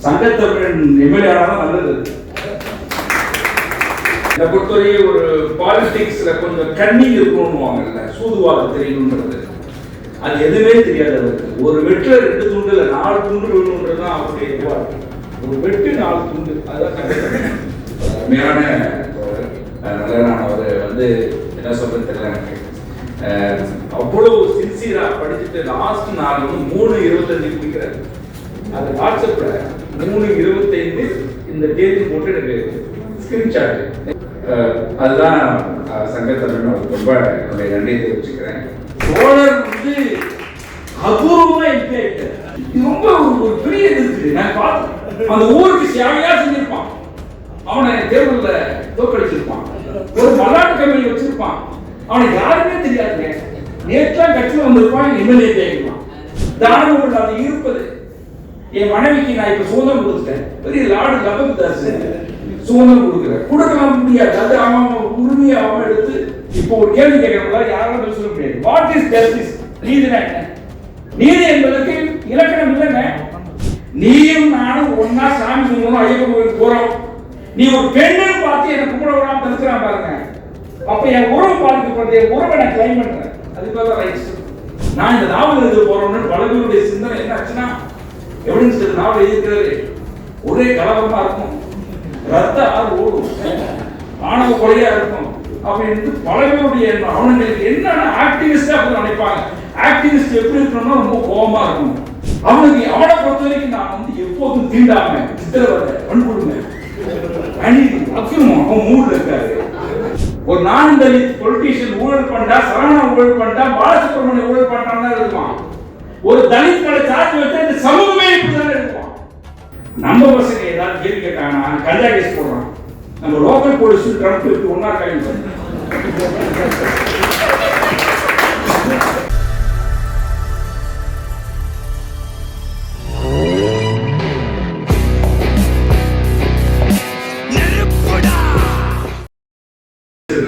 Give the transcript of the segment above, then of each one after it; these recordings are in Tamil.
சங்கத்தமிழன் எம்எல்ஏ ஆனாலும் நல்லது. இதை பொறுத்தவரை ஒரு பாலிடிக்ஸ்ல கொஞ்சம் கண்ணிங் இருக்கணும்வாங்கல்ல, சூதுவாதம் தெரியணுன்றது அது எதுவுமே தெரியாது அவருக்கு. ஒரு வெட்டுல 2 துண்டு இல்லை 4 துண்டு வேணும்ன்றதுதான் அவருடைய இதுவா இருக்கு. ஒரு வெட்டு 4 துண்டு, அதுதான் சங்கத்தமிழன். அருமையான நான் அவர் என்ன சொல்றது தெரியல எனக்கு. அவ்வளவு சின்சியரா படிச்சுட்டு லாஸ்ட் நாள் 3:25 முடிக்கிறார். அது வாட்ஸ்அப்ல 3:25 இந்த தேதி போட்டு எனக்கு ஸ்கிரீன்ஷாட். அதுதான் சங்கத்தமிழன் ரொம்ப என்னுடைய நன்றியை தெரிவிச்சுக்கிறேன். சோழர் அபூர்வமா எம்பி ஆயிட்டார். இது ரொம்ப ஒரு பெரிய இருக்கு. நான் பார்த்தேன் அந்த ஊருக்கு சேவையா செஞ்சிருப்பான். அவனை தேர்தலில் தோற்கடிச்சிருப்பான். ஒரு மல்லாட்டு கம்பெனி வச்சிருப்பான். அவனுக்கு யாருமே தெரியாதுங்க. நேற்று கட்சியில் வந்திருப்பான், எம்எல்ஏ தேடிப்பான். தானமும் அது இருப்பது. என் மனைவிக்கு நான் இப்ப சுதந்திரம் கொடுத்துட்டேன். பெரிய லார்டு லபந்தாஸ் சுதந்திரம் கொடுக்கலாம் முடியாது. அது அவன் உரிமையை அவன் எடுத்து இப்போ ஒரு கேள்வி கேட்கறதா யாராலும் சொல்ல முடியாது. What is justice? நீதினா என்ன? நீதி என்பதற்கு இலக்கணம் இல்லைங்க. நீயும் நானும் ஒன்னா சாமி கும்பிடணும், ஐயப்ப கோயிலுக்கு போறோம். நீ ஒரு பெண்ணு பார்த்து எனக்கு கும்பிட விடாம தடுக்கிறான் பாருங்க. அப்ப என் உறவு பாதிக்கப்படுறது, என் உறவை நான் கிளைம் பண்றேன். அதுக்காக ரைட்ஸ். நான் இந்த நாவல் எழுத போறோம்னு பல பேருடைய சிந்தனை என்ன ஆச்சுன்னா, எவிடன்ஸ் நாவல் எழுதிக்கிறது ஒரே கலவரமா இருக்கும், ரத்த ஆறு ஓடும், ஆணவ கொலையா இருக்கும் அப்படின்னு பல பேருடைய எண்ணம். அவனுங்களுக்கு என்னன்னா ஆக்டிவிஸ்டா அப்படி நினைப்பாங்க. ஆக்டிவிஸ்ட் எப்படி இருக்கணும்னா ரொம்ப கோபமா இருக்கும். அவனுக்கு அவனை பொறுத்த வரைக்கும் நான் எப்போதும் தீண்டாம சித்திரவதை வன்புடுமை அக்கிரமம் அவன் மூடுல இருக்காரு. ஒரு நான் தலித் பொலிட்டீஷியன் ஊழல் பண்ணா, சரவணா ஊழல் பண்ணா, பாலசுப்ரமணியம் ஊழல் பண்ணான்னு இருக்குவான். ஒரு தலித் கடை சார்ஜ் வச்சா இந்த சமூகமே இப்படிதான் இருக்குவான். நம்ம பசங்க ஏதாவது கேள்வி கேட்டாங்கன்னா கஞ்சா கேஸ் போடுறான். நம்ம லோக்கல் போலீஸ் ட்ரம்ப் இருக்கு ஒன்னா கழிவு.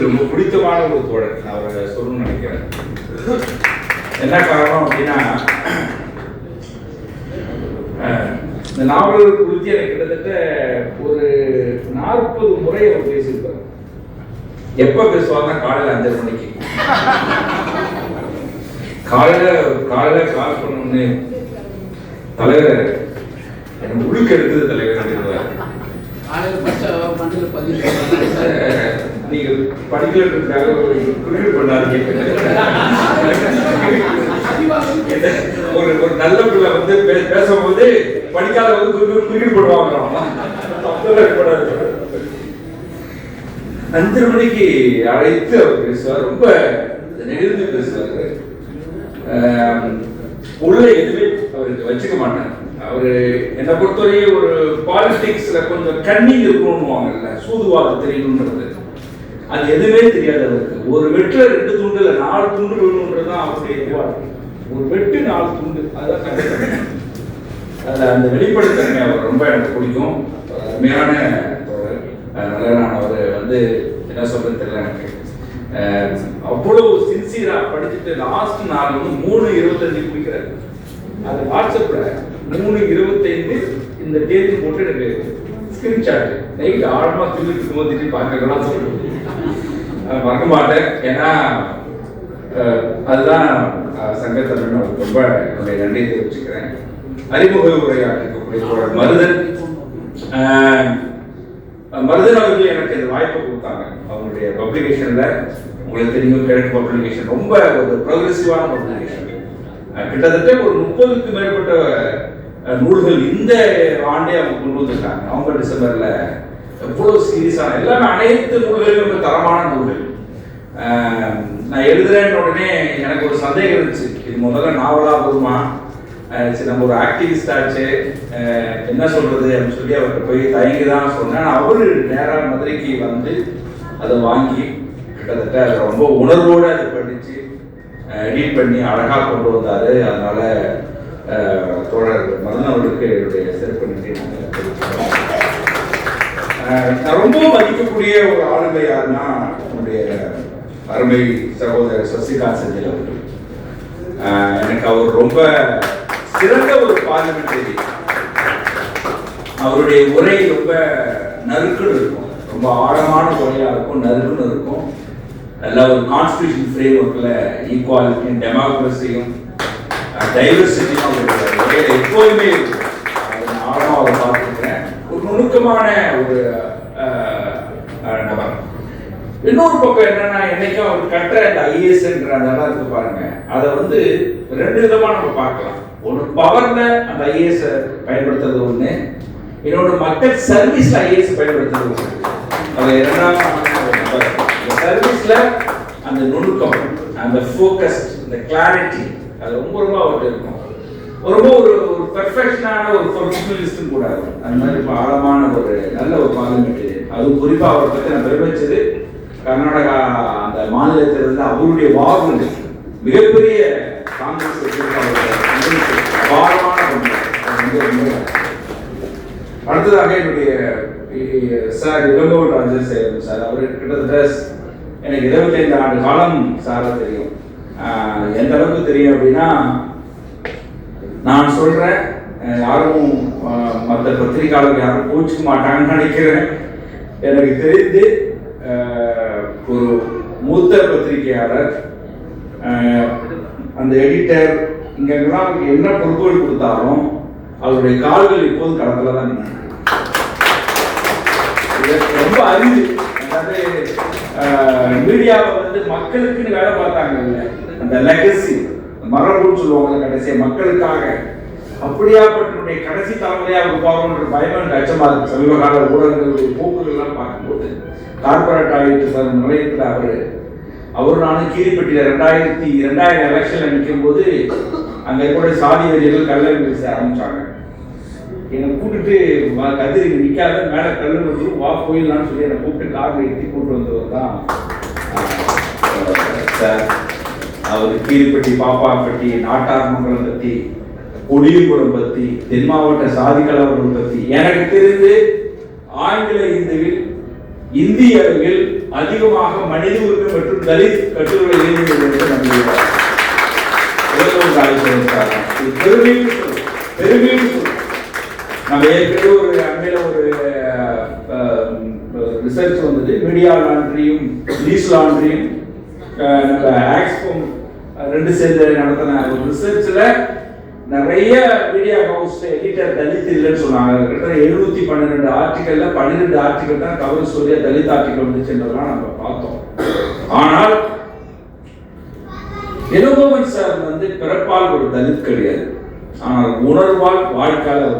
ரொம்ப பிடித்தமான ஒரு தோழர் அவரை சொல்லணும்னு நினைக்கிறேன். என்ன காரணம் அப்படின்னா, இந்த நாவல் குறித்து எனக்கு கிட்டத்தட்ட ஒரு 40 முறை அவர் பேசியிருப்பார். எப்ப பேசுவாங்க? காலையில 5:30 மணிக்கு. காலையில கால் பண்ணணும்னு, தலைவர் எனக்கு உழுக்க எடுத்தது தலைவர் அப்படின்வார். நீங்க படிக்கிறதுக்காக குறிப்பிட்டு பண்ணாதீங்க. ஒரு நல்ல பிள்ளை பேசும்போது படிக்காத குறிப்பிட்டு பண்ணுவாங்க. 5:30 மணிக்கு அழைத்து அவர் பேசுவார். ரொம்ப நெகிழ்ந்து பேசுவார். உள்ள எதுவுமே அவருக்கு வச்சுக்க மாட்டார். அவரு என்னை பொறுத்தவரை ஒரு பாலிடிக்ஸ்ல கொஞ்சம் கண்ணிங் இருக்கணும்வாங்கல்ல, சூதுவாதம் தெரியணும்ன்றது அது எதுவுமே தெரியாது அவருக்கு. ஒரு வெட்டுல 2 துண்டு இல்லை 4 துண்டு வேணும்ன்றதுதான் அவருடைய இதுவா இருக்கு. ஒரு வெட்டு 4 துண்டு, அதுதான் சங்கத்தமிழன். அதுல அந்த வெளிப்படுத்தனை அவர் ரொம்ப எனக்கு பிடிக்கும். அருமையான தோழர். அதனால நான் அவர் என்ன சொல்றது தெரியல எனக்கு. அவ்வளவு சின்சியரா படிச்சுட்டு லாஸ்ட் நாள் 3:25 முடிக்கிறார். அது வாட்ஸ்அப்ல 3:25 இந்த தேதி போட்டு எனக்கு ஸ்கிரீன்ஷாட். நைட் ஆழமா தூங்கிட்டு போதிட்டு பார்க்கலாம் மறக்க மாட்டேன். ஏன்னா அதுதான் சங்கத்தமிழன் ரொம்ப என்னுடைய நன்றியை தெரிவிச்சுக்கிறேன். அறிமுக உரையாற்றக்கூடிய மருதன் அவர்கள் எனக்கு இந்த வாய்ப்பை கொடுத்தாங்க. அவங்களுடைய பப்ளிகேஷன்ல உங்களுக்கு தெரியும், கிழக்கு பப்ளிகேஷன் ரொம்ப ஒரு ப்ரோக்ரெசிவான பப்ளிகேஷன். கிட்டத்தட்ட ஒரு 30க்கு மேற்பட்ட நூல்கள் இந்த ஆண்டே அவங்க கொண்டு வந்திருக்காங்க. நவம்பர் டிசம்பர்ல எவ்வளவு சீரியஸான எல்லாமே அனைத்து நூல்களும் ரொம்ப தரமான நூல்கள். நான் எழுதுறேன்னு உடனே எனக்கு ஒரு சந்தேகம் இருந்துச்சு, இது முதல்ல நாவலா வருமா, சரி நம்ம ஒரு ஆக்டிவிஸ்ட் ஆச்சு என்ன சொல்றது அப்படின்னு சொல்லி அவர்கிட்ட போய் தயங்கி தான் சொன்னேன். அவரு நேராக மதுரைக்கு வந்து அதை வாங்கி கிட்டத்தட்ட அதை ரொம்ப உணர்வோடு அதை படிச்சு எடிட் பண்ணி அழகா கொண்டு வந்தாரு. அதனால தோழர் மதன் அவர்களுக்கு என்னுடைய சிறப்பு நன்றி. நான் ரொம்ப மதிக்கக்கூடிய ஒரு ஆளுமை யாருன்னா என்னுடைய அருமை சகோதரர் சசிகாந்த் செந்தில் அவர்கள். எனக்கு அவர் ரொம்ப சிறந்த ஒரு பார்லிமெண்டரி. அவருடைய உரை ரொம்ப நறுக்குன்னு இருக்கும், ரொம்ப ஆழமான உரையா இருக்கும், நறுக்குன்னு இருக்கும். நல்ல ஒரு கான்ஸ்டிடியூஷன் ஃப்ரேம் ஒர்க்ல ஈக்குவாலிட்டியும் டெமோக்ரஸியும் டைவர்சிட்டியும் அவருடைய உரையில எப்போதுமே ஆழமாக அவர் பார்த்துருக்கிறேன். ஒரு நுணுக்கமான ஒரு நபர். இன்னொரு பக்கம் என்னன்னா, என்னைக்கும் அவர் கட்டுற அந்த ஐஏஎஸ்ன்ற அந்த இடம் இருக்கு பாருங்க, அதை வந்து ரெண்டு விதமா நம்ம பார்க்கலாம். ஒன்று பவர்ல அந்த ஐஏஎஸ் பயன்படுத்துறது ஒண்ணு, இன்னொன்று மக்கள் சர்வீஸ்ல ஐஏஎஸ் பயன்படுத்துறது ஒண்ணு. அது இரண்டாவது சர்வீஸ்ல அந்த நுணுக்கம், அந்த ஃபோக்கஸ், அந்த கிளாரிட்டி, அது ரொம்ப ரொம்ப அவர்கிட்ட இருக்கும். ரொம்ப ஒரு பெர்ஃபெக்ஷனான ஒரு ப்ரொஃபஷனலிஸ்டும் கூட அந்த மாதிரி ஆழமான ஒரு நல்ல ஒரு பார்லிமெண்ட். அதுவும் குறிப்பா அவரை பற்றி நான் பெருமைச்சது, கர்நாடகா அந்த மாநிலத்தில் இருந்து அவருடைய வாக்கு மிகப்பெரிய காங்கிரஸ் அபாரமான. அடுத்ததாக என்னுடைய சார் இளங்கோவன் ராஜசேகரன் சார், அவர் கிட்டத்தட்ட எனக்கு 25 ஆண்டு காலம் சாரா தெரியும். எந்த அளவுக்கு தெரியும் அப்படின்னா, நான் சொல்றேன், யாரும் மற்ற பத்திரிகையாளர்கள் யாரும் கோச்சிக்க மாட்டாங்கன்னு நினைக்கிறேன். எனக்கு தெரிந்து ஒரு மூத்த பத்திரிகையாளர், அந்த எடிட்டர், இங்கெல்லாம் என்ன பொறுப்புகள் கொடுத்தாலும் அவருடைய கால்கள் இப்போது களத்துல தான் நின்று. ரொம்ப அரிது. அதாவது மீடியாவை வந்து மக்களுக்குன்னு வேலை பார்த்தாங்கல்ல, அந்த லெகசி மரபுன்னு சொல்லுவாங்க, கடைசியா மக்களுக்காக. அப்படியாப்பட்ட கடைசி தலைமுறையா அவர் போகணுன்ற பயம் அச்சமா இருக்கு. சமீப கால ஊடகங்களுடைய போக்குகள் எல்லாம் பார்க்கும்போது கார்பரேட் ஆகிட்டு நிலையத்தில் அவரு நானும் கீரிப்பட்டியில 2000 எலெக்ஷன்ல நிற்கும் போது அங்க கூட சாதி வெறியர்கள் கல்லூரி பேச ஆரம்பிச்சாங்க. என்னை கூப்பிட்டு கதிரி நிற்காத மேல கல்லூரி வந்து வா போயிடலான்னு சொல்லி என்னை கூப்பிட்டு காரில் ஏற்றி கூப்பிட்டு வந்தவர் தான் சார். அவர் கீரிப்பட்டி, பாப்பாப்பட்டி, நாட்டார்மங்கலம் பத்தி, கொடியகுளம் பத்தி, தென் மாவட்ட சாதி கலவரம் பத்தி எனக்கு தெரிந்து ஆங்கில இந்திய அளவில் அதிகமாக மனித உரிமை மற்றும் தலித் கட்டுரை எழுதியுள்ள நம்ம ஏற்கனவே ஒரு அண்மையில ஒரு ரிசர்ச் வந்தது, மீடியா லாண்ட்ரியும் நியூஸ் லாண்ட்ரியும் நம்ம ஆக்ஸ்போம் ரெண்டு சேர்ந்து நடத்தின ஒரு ரிசர்ச்ல நிறைய மீடியா ஹவுஸ் எடிட்டர் தலித் இல்லைன்னு சொன்னாங்க. கிட்டத்தட்ட 712 ஆர்டிகல்ல 12 ஆர்டிகல் தான் கவர் ஸ்டோரியா தலித் ஆர்டிகல் வந்துச்சுன்றதெல்லாம் நம்ம பார்த்தோம். ஆனால் இளங்கோவன் சார் வந்து பிறப்பால் ஒரு தலித் கிடையாது, ஆனால் உணர்வால் வாழ்க்கையால்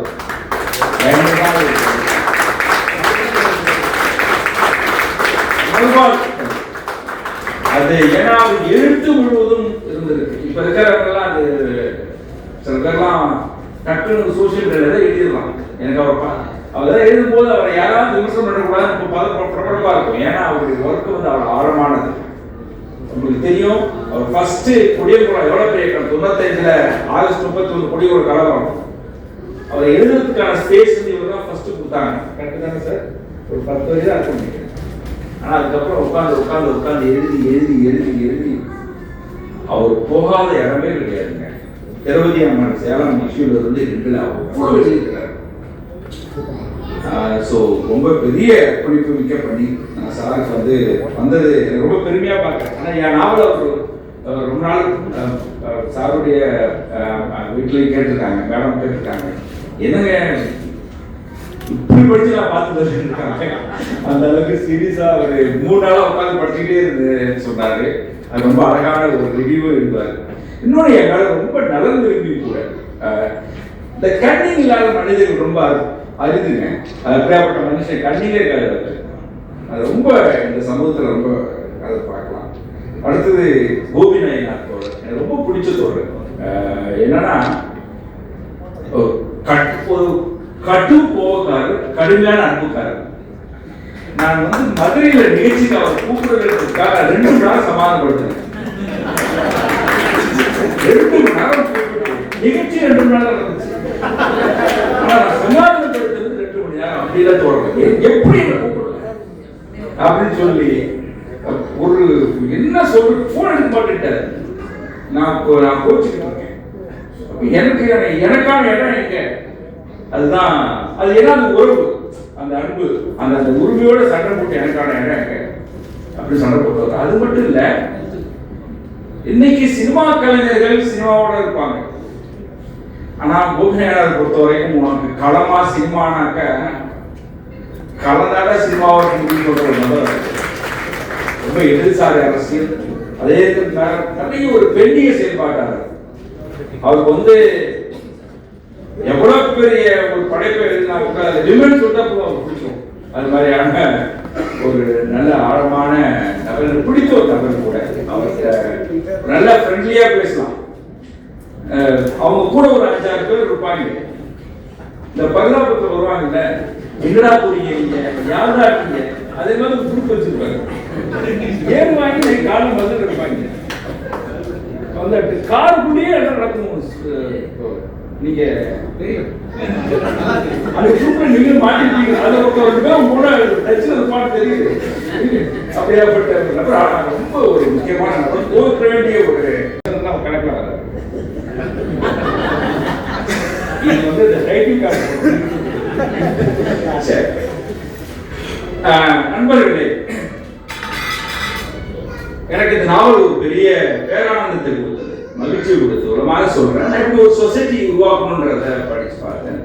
அது ஏன்னா எழுத்து முழுவதும் இருந்திருக்கு. இப்ப இருக்கிறவங்கலாம் அது சில பேர்லாம் டக்குன்னு சோசியல் மீடியால எழுதிடலாம். எனக்கு அவர் எழுதும் போது அவரை யாராவது விமர்சனம் பண்ணக்கூடாது, பிரபலமா இருக்கும். ஏன்னா அவருடைய ஒர்க் வந்து அவர் ஆழமானது. உங்களுக்கு தெரியும், அவர் ஃபர்ஸ்ட் கொடியகுளம் எவ்வளவு பெரிய 95ல ஆகஸ்ட் 31 கொடியகுளம் கலவரம், அவர் எழுதுறதுக்கான ஸ்பேஸ் வந்து இவர் தான் ஃபர்ஸ்ட் கொடுத்தாங்க. கரெக்ட் தானே சார்? ஒரு 10 வரை தான் இருக்கும். ஆனா அதுக்கப்புறம் உட்கார்ந்து எழுதி அவர் போகாத இடமே கிடையாதுங்க. திரௌபதி அம்மன் சேலம் இஷ்யூல இருந்து எழுதியிருக்கிறார். ஸோ ரொம்ப பெரிய அர்ப்பணிப்பு மிக்க பண்ணி நான் சாருக்கு வந்து வந்தது ரொம்ப பெருமையா பார்க்கிறேன். ஆனால் என் நாவல் அவர் ரொம்ப நாள் சாருடைய வீட்டிலையும் கேட்டிருக்காங்க, மேடம் கேட்டிருக்காங்க, என்னங்க இப்படி படிச்சு நான் பார்த்து இருக்காங்க. அந்த அளவுக்கு சீரியஸா ஒரு 3 நாளா உட்காந்து படிச்சுக்கிட்டே இருந்து சொன்னாரு. அது ரொம்ப அழகான ஒரு ரிவ்யூ இருந்தாரு. இன்னொன்று என் மேல ரொம்ப நலன் விரும்பி கூட இந்த கண்ணிங் இல்லாத மனிதர்கள் ரொம்ப அரிதுங்க. அப்படியாப்பட்ட மனுஷன் கண்ணிலே இருக்காது. அது ரொம்ப இந்த சமூகத்துல ரொம்ப அதை பார்க்கலாம். அடுத்தது கோபி நாயனார் தோழர், எனக்கு ரொம்ப பிடிச்ச தோழர். என்னன்னா ஒரு கட்டு போகாரு, கடுமையான அன்புக்காரர். நான் வந்து மதுரையில நிகழ்ச்சிக்கு அவர் கூப்பிடுறதுக்காக 2 மணி நேரம் சமாதானப்படுத்தினேன். 2 மணி நேரம் நிகழ்ச்சி 2 மணி நேரம் இருந்துச்சு. ஆனா நான் சமாதானப்படுத்துறது 2 மணி நேரம் அப்படிதான் தோணுது. எப்படி என்ன கூப்பிடுறேன் அப்படின்னு சொல்லி ஒரு என்ன சொல்ற போன் எடுக்க மாட்டேன்ட்டாரு. நான் கோச்சுக்கிட்டு இருக்கேன். எனக்கான இடம் எங்க, அதுதான் அது ஏன்னா அந்த உறவு, அந்த அன்பு, அந்த உரிமையோட சண்டை போட்டு எனக்கான இடம் அப்படி சண்டை போட்டு. அது மட்டும் இல்ல, இன்னைக்கு சினிமா கலைஞர்கள் சினிமாவோட இருப்பாங்க. ஆனா பூமியாரை பொறுத்த வரைக்கும் உனக்கு களமா சினிமானாக்க களந்தாட சினிமாவை ரொம்ப எதிர்சாரி அரசியல். அதே நிறைய ஒரு பெண்ணிய செயல்பாட்டாளர். அவருக்கு எவ்வளவு பெரிய ஒரு படைப்பை எழுதினா விமன் சொல்லிட்டு பிடிக்கும். அது மாதிரியான ஒரு நல்ல ஆழமான நபர், பிடித்த ஒரு நபர் கூட. அவர்கிட்ட நல்ல ஃப்ரெண்ட்லியா பேசலாம். அவங்க கூட ஒரு 5-6 பேர் இருப்பாங்க. இந்த பகலாபுரத்துல வருவாங்கல்ல, எங்கடா போறீங்க, நீங்க யாரா இருக்கீங்க, அதே மாதிரி ஒரு குரூப் வச்சிருப்பாங்க. ஏன் வாங்கி காலம் வந்து இருப்பாங்க. அந்த காருக்குள்ளேயே என்ன நடக்கும் நீங்க அந்த குரூப்ல நீங்க மாட்டிருக்கீங்க. அதை உங்களோட டச்ல இருப்பான்னு தெரியுது. அப்படியாப்பட்ட ரொம்ப ஒரு முக்கியமான நபர், தோற்க வேண்டிய ஒரு கணக்கில் வராது. நண்பர்களே, எனக்கு இந்த நாவல் ஒரு பெரிய பேரானந்தத்தை கொடுத்தது, மகிழ்ச்சியை கொடுத்தது. ஒரு மாதிரி சொல்றேன், நான் ஒரு சொசைட்டி உருவாக்கணுன்றத படிச்சு பார்த்தேன்.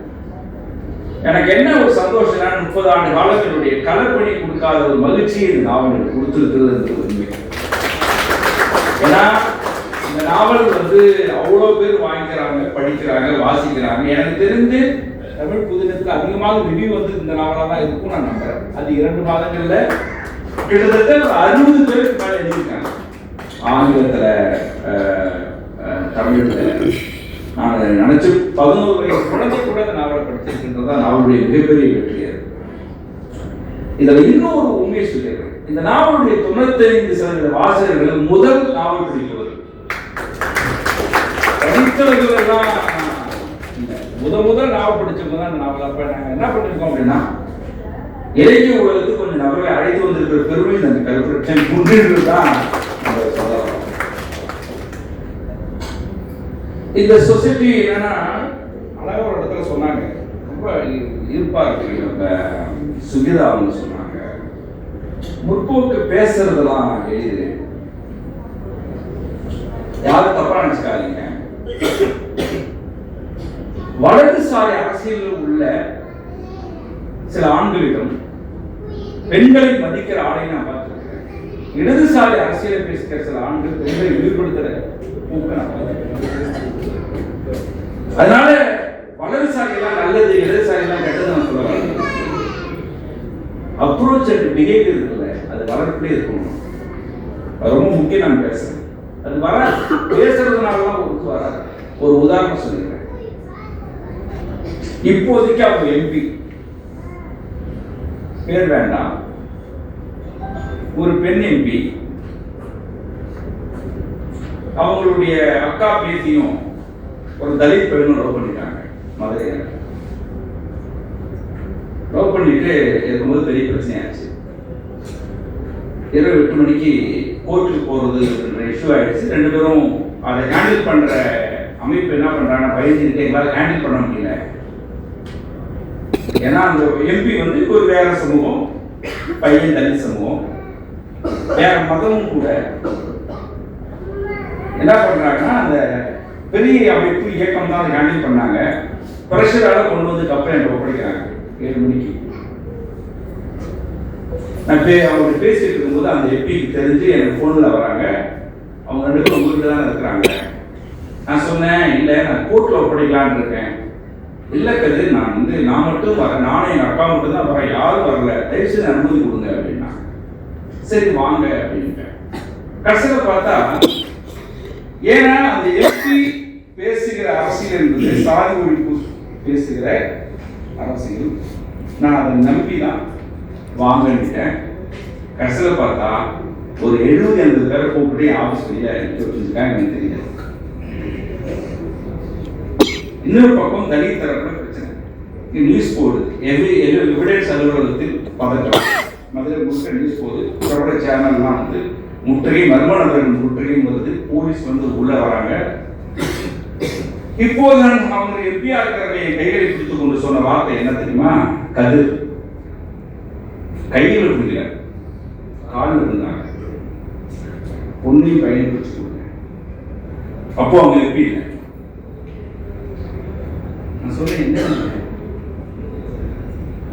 எனக்கு என்ன ஒரு சந்தோஷம்னா, 30 ஆண்டு காலத்தினுடைய கலைப்பணி கொடுக்காத ஒரு மகிழ்ச்சியை இந்த நாவல் எனக்கு கொடுத்துருக்குறது உண்மை. ஏன்னா இந்த நாவல் அவ்வளோ பேர் வாங்கிக்கிறாங்க, படிக்கிறாங்க, வாசிக்கிறாங்க. எனக்கு தெரிந்து தமிழ் புதினத்துக்கு அதிகமாக ரிவ்யூ இந்த நாவலாக தான் இருக்கும் நான் நம்புறேன். அது 2 மாதங்கள்ல கிட்டத்தட்ட 60 பேருக்கு மேலே எழுதியிருக்காங்க. ஆங்கிலத்தில், தமிழில். நான் நினைச்சு 11 வயசு குழந்தை கூட இந்த நாவலை படிச்சிருக்கின்றதான் நாவலுடைய மிகப்பெரிய வெற்றியர். இதில் இன்னொரு உண்மையை சொல்லிடுறேன். இந்த நாவலுடைய 95% வாசகர்கள் முதல் நாவல் படிக்கிறவர். படித்தவர்களெல்லாம் முதல் நாவல் படிச்சவங்க தான் இந்த நாவல். அப்ப நாங்கள் என்ன பண்ணிருக்கோம் அப்படின்னா, இலக்கிய உலகத்துக்கு கொஞ்சம் நபர்களை அழைத்து வந்திருக்கிற பெருமை இந்த கல்புரட்சன் குன்றின்று தான் சொல்லலாம். இந்த சொசைட்டி என்னன்னா, அழகா ஒரு இடத்துல சொன்னாங்க, ரொம்ப ஈர்ப்பா இருக்கு. சுகிதா அவங்க சொன்னாங்க, முற்போக்கு பேசுறதெல்லாம் எளிது, யாரும் தப்பா நினைச்சுக்காதீங்க. வலதுசாரி அரசியலில் உள்ள சில ஆண்களிடம் பெண்களை மதிக்கிற ஆளை நான் பார்த்திருக்கிறேன். இடதுசாரி அரசியலை பேசுகிற சில ஆண்கள் பெண்களை வெளிப்படுத்துற ஊக்க நான் பார்த்திருக்கிறேன். அதனால வலதுசாரி எல்லாம் நல்லது, இடதுசாரி எல்லாம் கெட்டது நான் சொல்ல வரேன். அப்ரோச் அண்ட் பிஹேவியர் இருக்குல்ல, அது வளர்ப்புலேயே இருக்கணும். அது ரொம்ப முக்கியம். நான் பேசுறேன், அது வராது, பேசுறதுனாலலாம் ஒருக்கு வராது. ஒரு உதாரணம் சொல்லிடுறேன். இப்போதைக்கு அவங்க எம்பி பேர் வேண்டாம், ஒரு பெண் எம்பி, அவங்களுடைய அக்கா பேத்தியும் ஒரு தலித் பெண்ணும் லவ் பண்ணிட்டாங்க. மதுரையில் லவ் பண்ணிட்டு இருக்கும்போது பெரிய பிரச்சனையாச்சு. இரவு 8 மணிக்கு கோர்ட்டுக்கு போறது இஷ்யூ ஆயிடுச்சு. 2 பேரும் அதை ஹேண்டில் பண்ற அமைப்பு என்ன பண்றாங்க, பயந்துட்டு எங்களால் ஹேண்டில் பண்ண முடியல. ஏன்னா அந்த எம்பி ஒரு வேற சமூகம், பையன் தலித் சமூகம், வேற மதமும் கூட. என்ன பண்றாங்கன்னா, அந்த பெரிய அமைப்பு இயக்கம் தான் அதை ஹேண்டில் பண்ணாங்க. பிரஷரால கொண்டு கம்ப்ளைண்ட் ஒப்படைக்கிறாங்க 7 மணிக்கு. நான் அவங்க பேசிட்டு இருக்கும்போது அந்த எம்பிக்கு தெரிஞ்சு எனக்கு போன்ல வராங்க. அவங்க 2 பேரும் உங்ககிட்ட தான் இருக்கிறாங்க. நான் சொன்னேன், இல்லை நான் கோர்ட்ல ஒப்படைக்கலான்னு இருக்கேன். இல்லை கதிர், நான் மட்டும் வரேன், நானும் எங்கள் அக்கா மட்டும் தான் வரேன், யாரும் வரல, தயவுசெய்து அனுமதி கொடுங்க அப்படின்னா. சரி வாங்க அப்படின்ட்டேன். கடைசியில் பார்த்தா, ஏன்னா அந்த எம்பி பேசுகிற அரசியல் என்பது சாதி ஒழிப்பு பேசுகிற அரசியல். நான் அதை நம்பி தான் வாங்கிட்டேன். கடைசியில் பார்த்தா ஒரு 70-80 பேரை கூப்பிட்டு ஆஃபீஸ் வெளியே வச்சுருக்காங்க. எனக்கு தெரியல. இன்னொரு பக்கம் தலித் தரப்புல பிரச்சனை. நியூஸ் போடுது, எவிடன்ஸ் அலுவலகத்தில் பதற்றம், மதுரை முழுக்க நியூஸ் போகுது. பிரபல சேனல்லாம் முற்றுகை, மர்ம நபர்கள் முற்றுகையும் வருது. போலீஸ் உள்ள வராங்க. இப்போது நான் அவங்க எம்பியா இருக்கிறவங்க என் கைகளை பிடித்துக் கொண்டு சொன்ன வார்த்தை என்ன தெரியுமா? கதிர் கையில் பிடிக்கல, காலில் இருந்தாங்க, பொண்ணையும் பையனையும் பிடிச்சு கொடுங்க. அப்போ அவங்க எம்பி இல்லை. நான் சொல்றேன், என்ன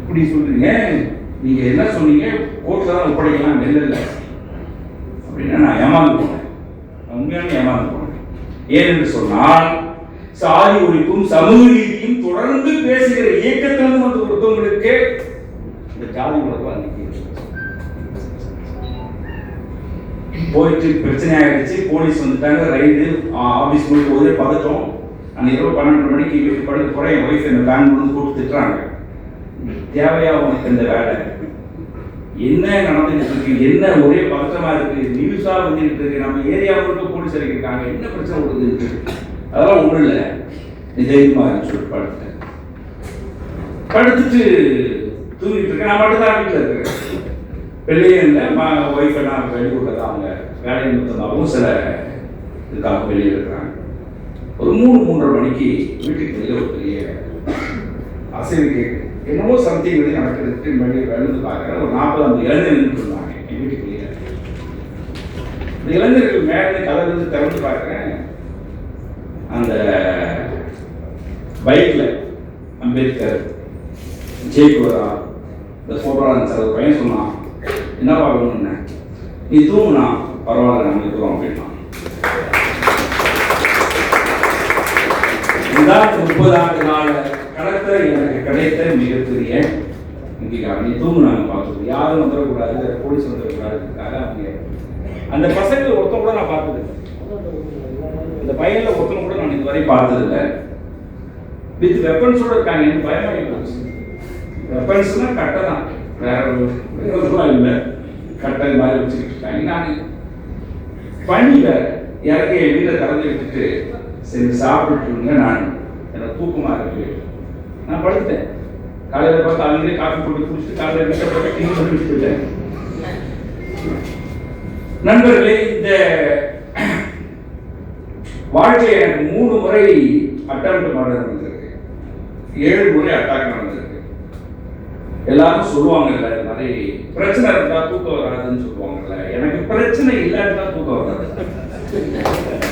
இப்படி சொல்றீங்க, நீங்க என்ன சொன்னீங்க, கோர்ட்ல தான் ஒப்படைக்கலாம், இல்லை அப்படின்னா நான் ஏமாந்து போனேன். உண்மையான ஏமாந்து போனேன். ஏனென்று சொன்னால் சாதி ஒழிப்பும் சமூக நீதியும் தொடர்ந்து பேசுகிற இயக்கத்திலிருந்து வந்து ஒருத்தவங்களுக்கு இந்த ஜாதி உணர்வு அன்னைக்கு போயிட்டு பிரச்சனை ஆயிடுச்சு. போலீஸ் வந்துட்டாங்க, ரைடு, ஆபீஸ் போயிட்டு ஒரே பதட்டம். அந்த இரவு 12 மணிக்கு வீட்டு படுத்து போற என் ஒய்ஃப் இந்த பேங்க் வந்து கூப்பிட்டு திட்டுறாங்க, தேவையா உனக்கு இந்த வேலை, என்ன நடந்துட்டு இருக்கு, என்ன ஒரே பதற்றமா இருக்கு, நியூஸா வந்துட்டு இருக்கு, நம்ம ஏரியாவுக்கு போலீஸ் இறக்கிருக்காங்க, என்ன பிரச்சனை கொடுக்குது, அதெல்லாம் ஒன்றும் இல்லை, தைரியமா சொல்லிட்டு படுத்துட்டேன். படுத்துட்டு தூங்கிட்டு இருக்கேன். நான் மட்டும் தான் வீட்டில் இருக்கிறேன், வெளியே இல்லை. ஒய்ஃபை நான் வெளியூரில் தான், அவங்க வேலை நிமித்தமாகவும் சில இதுக்காக வெளியே இருக்கிறாங்க. ஒரு 3-3:30 மணிக்கு வீட்டுக்கு வெளியே ஒரு பெரிய அசைவு கேட்கு, என்னவோ சம்திங் வெளியே நடக்கிறதுக்கு வெளியே எழுந்து பார்க்குறேன். ஒரு 40-50 இளைஞர் நின்று இருந்தாங்க என் வீட்டுக்கு வெளியே. இந்த இளைஞர்கள் மேலே கலந்து திறந்து பார்க்குறேன். அந்த பைக்கில் அம்பேத்கர், ஜெயகுலரா, இந்த ஃபோட்டோலாம் இருந்துச்சு. அது பையன் சொன்னான், என்ன பார்க்கணும்னு, நீ தூங்குனா பரவாயில்ல, நம்ம இருக்கிறோம் அப்படின்னா. இதுதான் 30 ஆண்டு கால கடத்த எனக்கு கிடைத்த மிகப்பெரிய இந்திக்காக. நீ தூங்குனாங்க பார்த்துக்கணும், யாரும் வந்துடக்கூடாது, போலீஸ் வந்துடக்கூடாதுக்காக அவங்க அந்த பசங்க ஒருத்தம் கூட நான் பார்த்தது, இந்த பையன்ல ஒருத்தம் கூட நான் இதுவரை பார்த்ததில்லை. வித் வெப்பன்ஸோட இருக்காங்க. எனக்கு பயமாகி போச்சு. வெப்பன்ஸ்னா கட்டை தான், வேற ஒரு இல்லை, கட்டை மாதிரி வச்சுக்கிட்டு இருக்காங்க. நான் பண்ணி வேற இறங்கி என் வீட்டில் திறந்து விட்டுட்டு சரி சாப்பிட்டுருங்க, நான் எனக்கு தூக்கமா இருக்கு, நான் படுத்துட்டேன். காலையில் பார்த்து அவங்களே காஃபி போட்டு குடிச்சிட்டு காலையில் வீட்டை போட்டு கிளீன் பண்ணி வச்சுட்டேன். நண்பர்களே, இந்த வாழ்க்கையில் எனக்கு 3 முறை அட்டெம்ப்ட் மர்டர் நடந்திருக்கு, 7 முறை அட்டாக் நடந்திருக்கு. எல்லாரும் சொல்லுவாங்கல்ல, இந்த மாதிரி பிரச்சனை இருந்தா தூக்கம் வராதுன்னு சொல்லுவாங்கல்ல, எனக்கு பிரச்சனை இல்லாட்டா தூக்கம் வராது.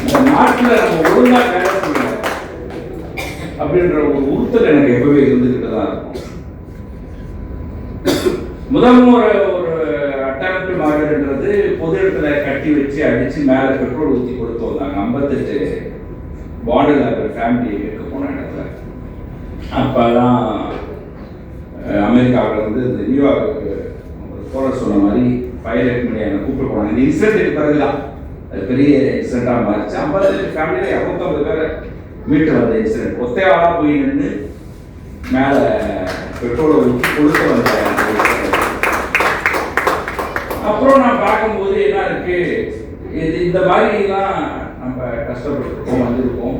இந்த நாட்டில் நம்ம ஒழுங்கா வேலை செய்யணும் அப்படின்ற ஒரு உறுத்தல் எனக்கு எப்பவே இருந்துகிட்டு தான் இருக்கும். முதல் முறை ஒரு அட்டெம்ப்ட் மர்டர்ன்றது பொது இடத்துல கட்டி வச்சு அடிச்சு மேலே பெட்ரோல் ஊற்றி கொடுத்து வந்தாங்க. 58 பாண்டில் ஃபேமிலி இருக்க போன இடத்துல. அப்போதான் அமெரிக்காவில் இருந்து இந்த நியூயார்க்கு தோழர் சொன்ன மாதிரி பைலட் மீடியா என்னை கூப்பிட்டு போனாங்க. இந்த இன்சிடென்ட்டுக்கு பிறகுதான் அது பெரிய இன்சிடென்ட்டாக மாறிச்சு. 58 ஃபேமிலியில் 250 பேரை மீட்டு வந்த இன்சிடென்ட். ஒத்தையாளாக போய் நின்று மேலே பெட்ரோலை ஊற்றி கொடுக்க வந்த. அப்புறம் நான் பார்க்கும்போது என்ன இருக்கு, இந்த மாதிரிலாம் நம்ம கஷ்டப்பட்டுருக்கோம், வந்திருக்கோம்.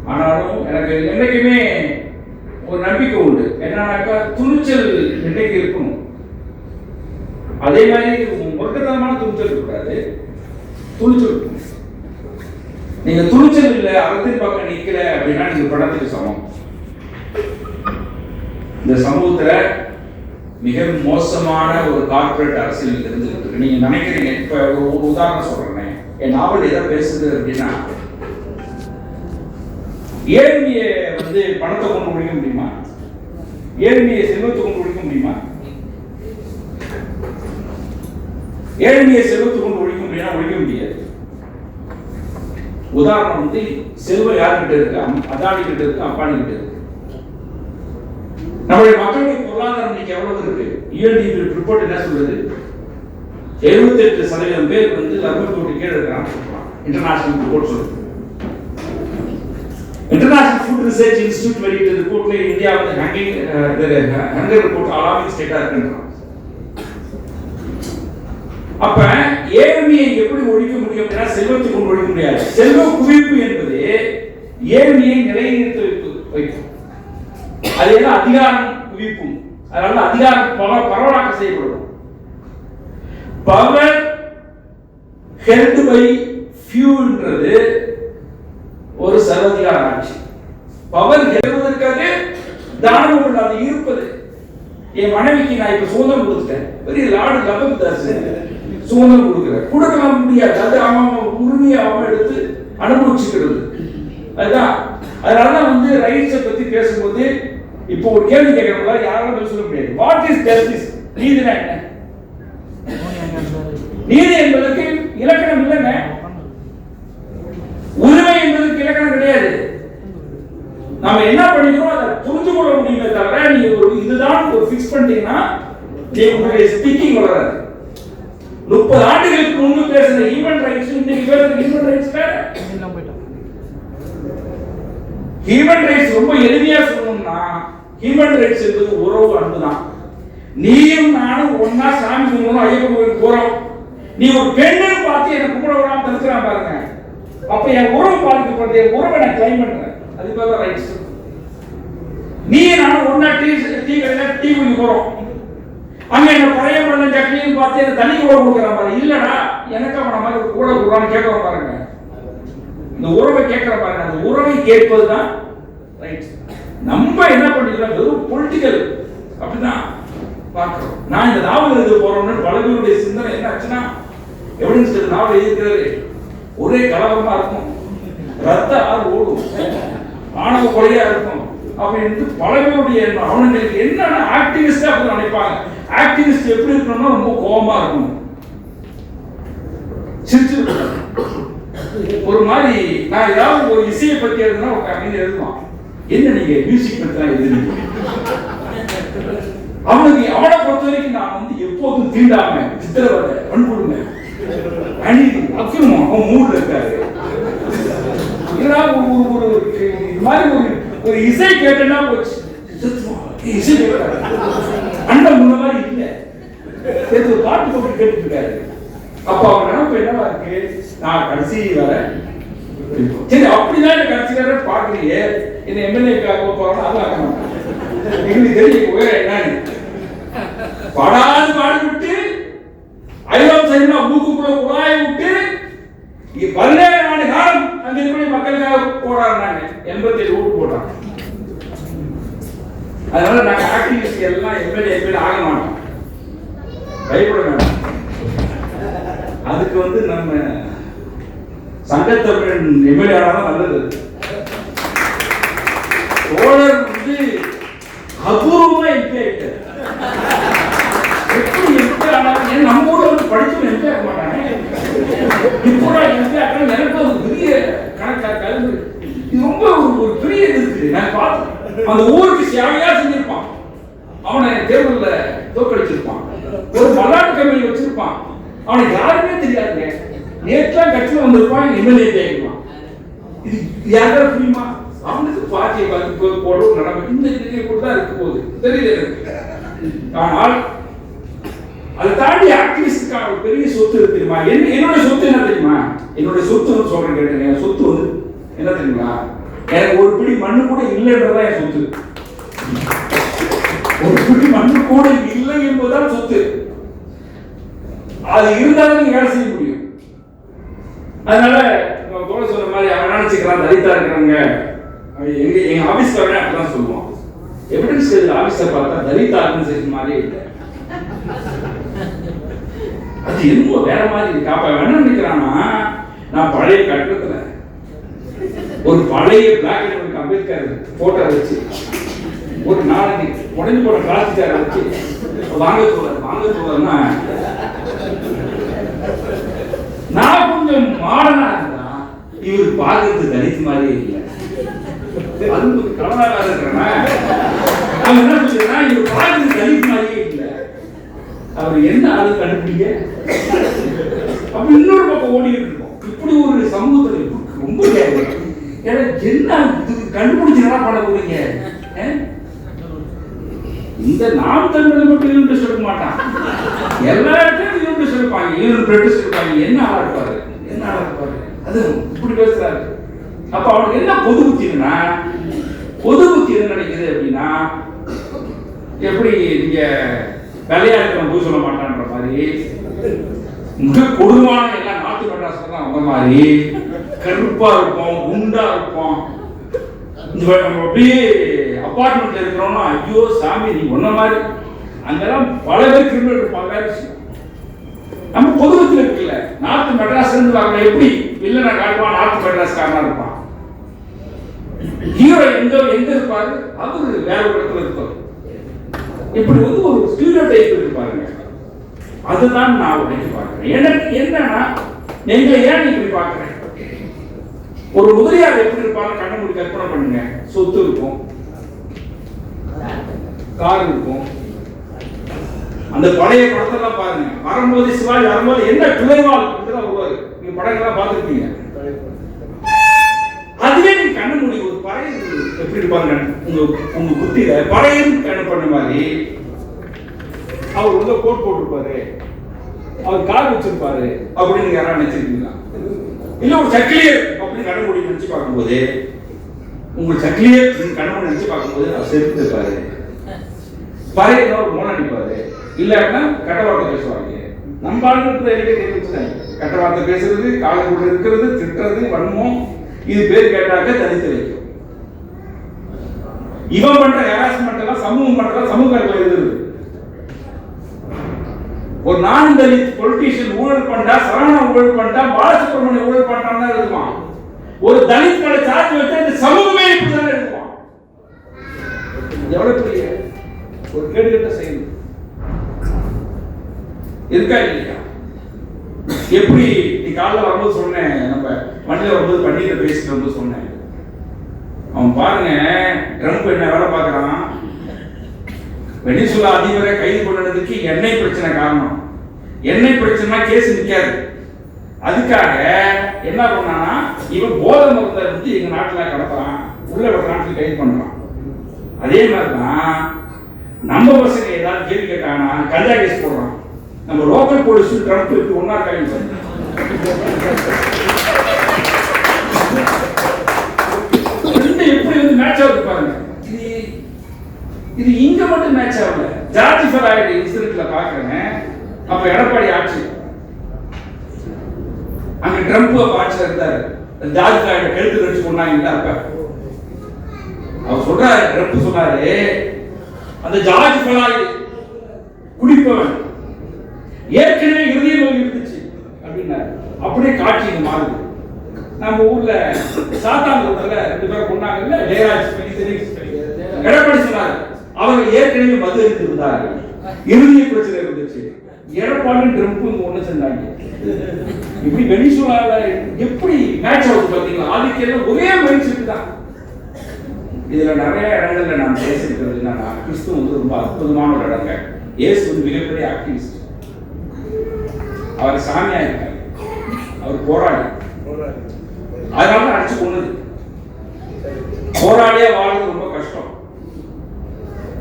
ஆனாலும் எனக்கு என்றைக்குமே ஒரு நம்பிக்கை உண்டு. என்னன்னாக்கா துணிச்சல் இன்றைக்கு இருக்கணும். அதே மாதிரி முரட்டுத்தனமான துணிச்சல் இருக்கக்கூடாது, துணிச்சல் இருக்கணும். நீங்க துணிச்சல் இல்லை, அகத்தின் பக்கம் நிக்கல அப்படின்னா நீங்க படத்துக்கு சமம். இந்த சமூகத்துல மிக மோசமான ஒரு கார்பரேட் அரசியல் இருந்துருக்கு. நீங்க நினைக்கிறீங்க, இப்ப ஒரு உதாரணம் சொல்றேன். என் நாவல் எதை பேசுது அப்படின்னா, ஏழ்மையை வந்து பணத்தை கொண்டு முடிக்க முடியுமா? ஏழ்மையை செல்வத்தை கொண்டு முடிக்க முடியுமா? ஏழ்மையை செல்வத்தை கொண்டு ஒழிக்க முடியுமா? ஒழிக்க முடியாது. உதாரணம் வந்து செல்வம் யார்கிட்ட இருக்கு? அதானி கிட்ட இருக்கு, அம்பானி கிட்ட இருக்கு. நம்முடைய மக்களுடைய பொருளாதாரம் இன்னைக்கு எவ்வளவு இருக்கு? UNDP ரிப்போர்ட் என்ன சொல்றது? 78% பேர் வந்து லர்மத்தோடு கீழே இருக்கிறாங்க. இன்டர்நேஷனல் ரிப்போர்ட் சொல்லுது. இன்டர்நேஷனல் ஃபுட் ரிசர்ச் இன்ஸ்டிடியூட் வெளியிட்ட ரிப்போர்ட்ல இந்தியா வந்து ஹங்கர் ரிப்போர்ட் அலார்மிங் ஸ்டேட்டா இருக்குன்றாங்க. அப்ப ஏழ்மையை எப்படி ஒழிக்க முடியும் அப்படின்னா செல்வத்தை கொண்டு ஒழிக்க முடியாது. செல்வ குவிப்பு என்பது ஏழ்மையை நிலைநிறுத்த வைக்கும். அது என்ன அதிகாரம் குவிப்பும், அதனால அதிகாரம் பரவலாக்க செய்யப்படும். பவர் ஹெல்ட் பை ஃபியூன்றது ஒரு சர்வாதிகார ஆட்சி. பவர் எழுவதற்காக தானம் அது இருப்பது. என் மனைவிக்கு நான் இப்ப சுதந்திரம் கொடுத்துட்டேன், பெரிய லாடு லபந்தாஸ் சுதந்திரம் கொடுக்கலாம் முடியாது. அது அவன் உரிமையை அவன் எடுத்து அனுபவிச்சுக்கிறது. அதுதான். அதனாலதான் வந்து ரைட்ஸை பத்தி பேசும்போது இப்போ ஒரு கேள்வி கேட்கறவங்களா யாராலும் சொல்ல முடியாது. What is justice? நீதினா என்ன? நீதி என்பதற்கு இலக்கணம் இல்லைங்க. உரிமை என்பதற்கு இலக்கணம் கிடையாது. நாம என்ன பண்ணிக்கிறோம் அதை புரிஞ்சு கொள்ள முடியுமே தவிர நீங்க ஒரு இதுதான் ஒரு ஃபிக்ஸ் பண்ணிட்டீங்கன்னா உங்களுடைய ஸ்பீக்கிங் வளராது. 30 ஆண்டுகளுக்கு முன்பு பேசுற ஹியூமன் ரைட்ஸ் இன்னைக்கு பேசுற ஹியூமன் ரைட்ஸ் வேற. ஹியூமன் ரைட்ஸ் ரொம்ப எளிமையா சொல்லணும்னா ஹியூமன் ரைட்ஸ் என்பது உறவு, அன்பு தான். நீயும் நானும் ஒன்னா சாமி கும்பிடணும், ஐயப்பன் கோயிலுக்கு போறோம். நீ ஒரு பெண்ணை பார்த்து என்ன கும்பிட விடாம தடுக்கிறான் பாருங்க, அப்ப என் உறவு பாதிக்கப்படுது, என் உறவை நான் கிளைம் பண்றேன். அது பேர் ரைட்ஸ். நீ நானும் ஒன்னா டீ குடிக்க போறோம், அங்க என்ன பழைய பண்ண சட்னியும் பார்த்து என்ன தண்ணி கூட கொடுக்குறான் பாருங்க. இல்லடா எனக்கு அவன மாதிரி கூட கொடுறான்னு கேட்கற பாருங்க. இந்த உறவை கேட்கற பாருங்க. அந்த உறவை கேட்பதுதான் ரைட்ஸ். நம்ம என்ன பண்ணிக்கிறோம், வெறும் பொலிட்டிக்கல் அப்படிதான் பார்க்கிறோம். நான் இந்த நாவல் எழுத போறோம்னு பல பேருடைய சிந்தனை என்ன ஆச்சுன்னா, எவிடன்ஸ் நாவல் எழுதுகிறது ஒரே கலவரமா இருக்கும், ரத்த ஆறு ஓடும், ஆணவ கொலையா இருக்கும் அப்படின்னு பல பேருடைய எண்ணம். அவனுங்களுக்கு என்னன்னா ஆக்டிவிஸ்டா அப்படி நினைப்பாங்க. ஆக்டிவிஸ்ட் எப்படி இருக்கணும்னா ரொம்ப கோபமா இருக்கணும், சிரிச்சிருக்கணும். ஒரு மாதிரி நான் ஏதாவது ஒரு இசையை பத்தி எழுதுனா ஒரு கவிதை எழுதுவான், என்ன நீங்க மியூசிக் பத்தி எழுதுறீங்க. அவனை பொறுத்த வரைக்கும் நான் வந்து எப்போதும் தீண்டாம சித்திரவதை வன்புடுமை அநீதி அக்கிரமம் அவன் மூடுல இருக்காரு. ஒரு இசை கேட்டா போச்சு, இசை கேட்கிறாரு. அண்ணன் முன்ன மாதிரி இல்ல, ஒரு பாட்டு போட்டு கேட்டு இருக்காரு. அப்ப அவர் நினைப்பு என்னவா இருக்கு, நான் கடைசி வர சரி அப்படிதான் கடைசி வர பாக்குறீங்க, என்ன எம்எல்ஏ போறோம் அது ஆக மாட்டேன். எங்களுக்கு தெரியும் உயர என்னன்னு படாது பாடுபட்டு ஐரோப் சைனா மூக்குக்குள்ள குழாயை விட்டு 17 ஆண்டு காலம் அங்க இருக்கிற மக்களுக்காக போராடினாங்க. 87 ஓட்டு போட்டாங்க. அதனால நாங்க ஆக்டிவிஸ்ட் எல்லாம் எம்எல்ஏ ஆக மாட்டோம், பயப்பட வேண்டாம். அதுக்கு வந்து நம்ம சங்கத்தமிழன் எம்எல்ஏ ஆனாதான் நல்லது. தோழர் வந்து அபூர்வமா எம்பி ஆயிட்டார். எப்படி எம்பி ஆனாலும் நம்ம ஊர்ல வந்து படிச்சு எம்பி ஆக மாட்டாங்க. இப்போ எம்பி ஆகணும் எனக்கு ஒரு பெரிய கணக்கா கலந்து இது ரொம்ப ஒரு பெரிய இது இருக்கு. நான் பார்த்தேன் அந்த ஊருக்கு சேவையா செஞ்சிருப்பான், அவனை தேர்தல்ல தோற்கடிச்சிருப்பான், ஒரு மல்லாட்டு கம்பெனி வச்சிருப்பான், அவனுக்கு யாருமே தெரியாதுங்க. நேற்று கட்சியில் வந்திருப்பான், எம்எல்ஏ ஆகிடுவான். இது யாரும் புரியுமா? அவனுக்கு பார்ட்டியை போடும் நடக்கும். இந்த நிலையை கூட தான் இருக்க போகுது தெரியல எனக்கு. ஆனால் அதை தாண்டி ஆக்டிவிஸ்டுக்கான ஒரு பெரிய சொத்து இருக்கு தெரியுமா? என்னோட சொத்து என்ன தெரியுமா? என்னோட சொத்து சொல்றேன் கேட்டுங்க. என் சொத்து வந்து என்ன தெரியுமா? எனக்கு ஒரு பிடி மண்ணு கூட இல்லைன்றதான் என் சொத்து. ஒரு பிடி மண்ணு கூட இல்லை என்பதுதான் சொத்து. அது இருந்தாலும் நீங்க வேலை செய்ய முடியும். அதனால தோழ சொல்ற மாதிரி அவன் நினைச்சுக்கிறான் தலித்தா இருக்கிறாங்க. எங்க ஆபீஸ்ல அப்படிதான் சொல்லுவான். எவிடன்ஸ் ஆபீஸை பார்த்தா தலித் ஆர்கனைசேஷன் மாதிரியே இல்லை, அது என்னமோ வேற மாதிரி இருக்கு. அப்ப என்ன நினைக்கிறான்னா, நான் பழைய கட்டத்துல ஒரு பழைய black and white Ambedkar photo வச்சு ஒரு நாளைக்கு உடஞ்சு போன பிளாஸ்டிக் சேரை வச்சு வாங்க தோழர்னா நான் கொஞ்சம் மாடனா இருந்தா இவரு பார்க்கறது தலித் மாதிரியே இல்லை. அது கவனமாக இருக்கிறேன்னா அவன் என்ன சொல்றா, இவர் பார்க்கறது தலித் மாதிரியே இல்லை. அவர் என்ன ஆளு கண்டுபிடிக்க அப்ப இன்னொரு பக்கம் ஓடிட்டு இருக்கோம். இப்படி ஒரு சமூகத்தில் ரொம்ப என்ன இதுக்கு கண்டுபிடிச்சு என்ன பண்ண போறீங்க? இந்த நாம் தமிழ் மட்டும் யூனிட் எடுக்க மாட்டான், எல்லா இடத்துலயும் யூனிட் எடுப்பாங்க. யூனிட் பிரிட்டிஷ் இருப்பாங்க. என்ன ஆளா இருப்பாரு, என்ன ஆளா இருப்பாரு, அது இப்படி பேசுறாரு. அப்ப அவனுக்கு என்ன பொது புத்தினா, பொது புத்தி என்ன நினைக்குது அப்படின்னா, எப்படி நீங்க வெள்ளையா இருக்கிற போய் சொல்ல மாட்டான்ற மாதிரி, மிக கொடுமான எல்லாம் நாட்டு மெட்ராஸ் தான் அந்த மாதிரி கருப்பா இருப்போம், குண்டா இருப்போம், நம்ம அப்படியே அப்பார்ட்மெண்ட்ல இருக்கிறோம்னா ஐயோ சாமி நீ ஒன்ன மாதிரி அங்கெல்லாம் பல பேர் கிரிமினல் இருப்பாங்க. நம்ம பொதுவத்தில் இருக்குல்ல, நார்த் மெட்ராஸ் இருந்து வரல எப்படி வில்லனை காட்டுவான், நார்த் மெட்ராஸ் காரனா இருப்பான். ஹீரோ எங்க இருப்பாரு, அவரு வேற ஒரு இடத்துல இருப்பாரு. இப்படி ஒரு ஸ்டீரியோ டைப் இருக்கு பாருங்க. அதுதான் நான் உடைச்சு பார்க்கிறேன். எனக்கு என்னன்னா, நீங்க ஏன் இப்படி பார்க்கிறேன்? ஒரு முதலியார் எப்படி இருப்பாங்க கண்ண மூடி கற்பனை பண்ணுங்க. சொத்து இருக்கும், கார் இருக்கும். அந்த பழைய படத்தெல்லாம் பாருங்க, வரும்போது சிவாஜி வரும்போது என்ன துளைவால் வருவாரு. நீங்க படங்கள்லாம் பார்த்துருக்கீங்க. அதுவே நீங்க கண்ண மூடி ஒரு பழைய எப்படி இருப்பாங்க உங்க புத்தியில பழையன்னு கண்ணு பண்ண மாதிரி. அவர் உள்ள கோட் போட்டிருப்பாரு, அவர் கார் வச்சிருப்பாரு அப்படின்னு யாராவது நினைச்சிருக்கீங்களா? இல்ல ஒரு சக்கிலியர் அப்படின்னு கண்ண மூடி நினைச்சு பார்க்கும்போது, உங்க சக்கிலியர் கண்ண மூடி நினைச்சு பார்க்கும்போது அவர் செருப்பு இருப்பாரு, பழைய ஒரு மோன அடிப்பாரு, இல்லன்னா கட்ட வார்த்தை பேசுவாங்க. நம்ம ஆளுநர் கட்ட வார்த்தை பேசுறது, காலை கூட இருக்கிறது, திட்டுறது, வன்மம், இது பேர் கேட்டாக்க தனித்து வைக்கும். இவன் பண்ற ஹராஸ்மெண்ட் எல்லாம் சமூகம் பண்ற சமூகத்தில் எழுதுறது. ஒரு நான் தலித் பொலிட்டீஷியன் ஊழல் பண்ணா, சரவணா ஊழல் பண்ணா, பாலசுப்ரமணியம் ஊழல் பண்ணா எழுதுவான். ஒரு தலித் மேல சார்ஜ் வச்சா இந்த சமூகமே இப்படிதான் எழுதுவான். எவ்வளவு பெரிய ஒரு கேடுகட்ட செயல் இருக்கா இல்லையா? எப்படி நீ காலைல வரும்போது சொன்னேன், நம்ம வண்டியில வரும்போது பண்டிகை பேசிட்டு வரும்போது சொன்னேன், அவன் பாருங்க ட்ரம்ப் என்ன வேலை பார்க்கறான். வெனிசுலா அதிபரை கைது பண்ணதுக்கு எண்ணெய் பிரச்சனை காரணம். எண்ணெய் பிரச்சனை கேஸ் நிக்காது. அதுக்காக என்ன பண்ணானா, இவன் போதை மருந்தை வந்து எங்க நாட்டுல கடத்துறான், உள்ள ஒரு நாட்டுல கைது பண்றான். அதே மாதிரிதான் நம்ம பசங்க ஏதாவது கேள்வி கேட்டாங்கன்னா கஞ்சா கேஸ் போடுறான். நம்ம லோக்கல் போலீஸ் ட்ரம்ப் இருக்கு ஒன்னா கைது எப்படி வந்து மேட்ச் ஆகுது பாருங்க. இது இங்க மட்டும் மேட்ச் ஆகல. ஜார்ஜ் ஃபெராய்டு இன்சிடென்ட்ல பாக்குறேன். அப்ப எடப்பாடி ஆட்சி, அங்க ட்ரம்ப் ஆட்சியில் இருந்தாரு. ஜார்ஜ் ஃபெராய்டு கழுத்து கடிச்சு கொண்டாங்க. அப்ப அவர் சொல்றாரு, ட்ரம்ப் சொன்னாரு, அந்த ஜார்ஜ் ஃபெராய்டு குடிப்பவன், ஏற்கனவே இருதய நோய் இருந்துச்சு அப்படின்னாரு. அப்படியே காட்சி இங்க மாறுது. நம்ம ஊர்ல சாத்தான்குளத்துல 2 பேர் கொண்டாங்கல்ல, ஜெயராஜ் எடப்பாடி சொன்னாரு, அவங்க ஏற்கனவே மது அடித்து இருந்தார்கள், இருதய பிரச்சனை இருந்துச்சு. எடப்பாடி ட்ரம்ப் ஒண்ணு செஞ்சாங்க. இப்படி வெனிசுலால எப்படி மேட்ச் ஆகுது பாத்தீங்களா? அதுக்கு ஒரே மைண்ட் செட் தான். இதுல நிறைய இடங்கள்ல நான் பேசியிருக்கிறது என்னன்னா, கிறிஸ்துவ வந்து ரொம்ப அற்புதமான ஒரு இடங்க. இயேசு வந்து மிகப்பெரிய ஆக்டிவிஸ்ட். அவர் சாமியா இருக்காரு, அவர் போராடி, அதனால அடிச்சு கொண்டது. போராடியா வாழ்றது ரொம்ப கஷ்டம்.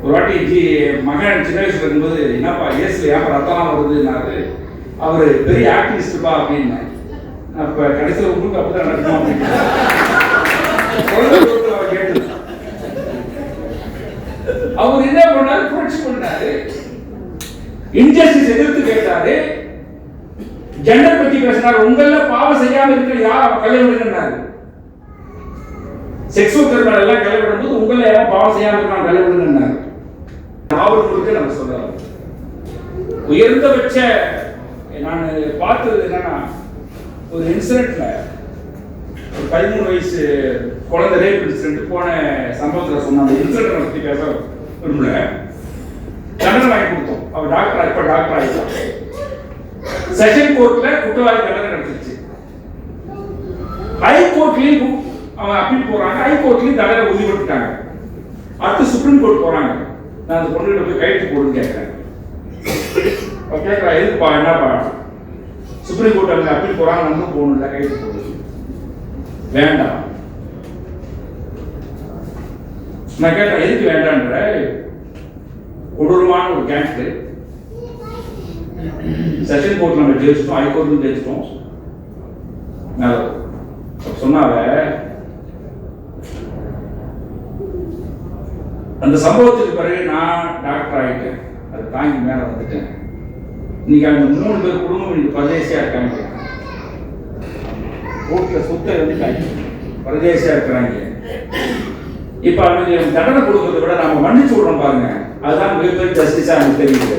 ஒரு வாட்டி மகன் சின்ன வயசுல இருக்கும்போது, என்னப்பா இயேசு ஏன் ரத்தம் வருதுன்னாரு. அவரு பெரிய ஆக்டிவிஸ்ட்பா அப்படின்னு. அப்ப கடைசியில் உங்களுக்கு அப்படிதான் நடக்கும் அப்படின்னு கேட்டு அவர் என்ன பண்ணாரு, புரட்சி பண்ணாரு, இன்ஜஸ்டிஸ் எதிர்த்து கேட்டாரு, ஜெண்டர் பத்தி பேசினார். உங்கள பாவம் செய்யாம இருக்க யார் அவன் கல்யாணம் பண்ணினாரு. செக்ஸுவல் கர்மம் எல்லாம் கல்யாணம் பண்ணும்போது உங்கள யாரும் பாவம் செய்யாம இருக்கான் கல்யாணம் பண்ணினாரு. அவர்களுக்கு நம்ம சொல்றாரு. உயர்ந்தபட்ச நான் பார்த்தது என்னன்னா, ஒரு இன்சிடென்ட்ல ஒரு 13 வயசு குழந்தை ரேப் இன்சிடென்ட் போன சம்பவத்துல சொன்ன அந்த இன்சிடென்ட் பத்தி பேச விரும்பல. தண்டனை வாங்கி கொடுத்தோம். அவர் டாக்டர், இப்ப டாக்டர் ஆயிட்டான். செஷன் கோர்ட்ல குற்றவாளி தண்டனை கிடைச்சிருச்சு. ஹை கோர்ட்லயும் அவன் அப்பீல் போறாங்க, ஹை கோர்ட்லயும் தண்டனை உறுதிப்படுத்திட்டாங்க. அடுத்து சுப்ரீம் கோர்ட் போறாங்க. நான் அந்த பொண்ணுகிட்ட போய் கைட்டு போடுன்னு கேட்கிறேன். கேட்கறா, எதுக்குப்பா என்னப்பா? சுப்ரீம் கோர்ட் அங்க அப்பீல் போறாங்க, நம்ம போகணும்ல, கைட்டு போடு. வேண்டாம். நான் கேட்டேன், எதுக்கு வேண்டான்ற? கொடூரமான ஒரு கேங்ஸ்டர். செஷன் கோர்ட் நம்ம ஜெயிச்சிட்டோம், ஹைகோர்ட்ல ஜெயிச்சிட்டோம். சொன்னால அந்த சம்பவத்துக்கு பிறகு நான் டாக்டர் ஆகிட்டேன். அதை தாங்கி மேல வந்துட்டேன். இன்னைக்கு அந்த 3 பேர் குடும்பம் இன்னைக்கு பரதேசியா இருக்காங்க. கோர்ட்ல சொத்தை வந்துட்டாங்க, பரதேசியா இருக்கிறாங்க. இப்ப அவனுக்கு தண்டனை கொடுக்கறதை விட நாம மன்னிச்சு விடுறோம் பாருங்க, அதுதான் மிகப்பெரிய ஜஸ்டிஸா எனக்கு தெரியுது.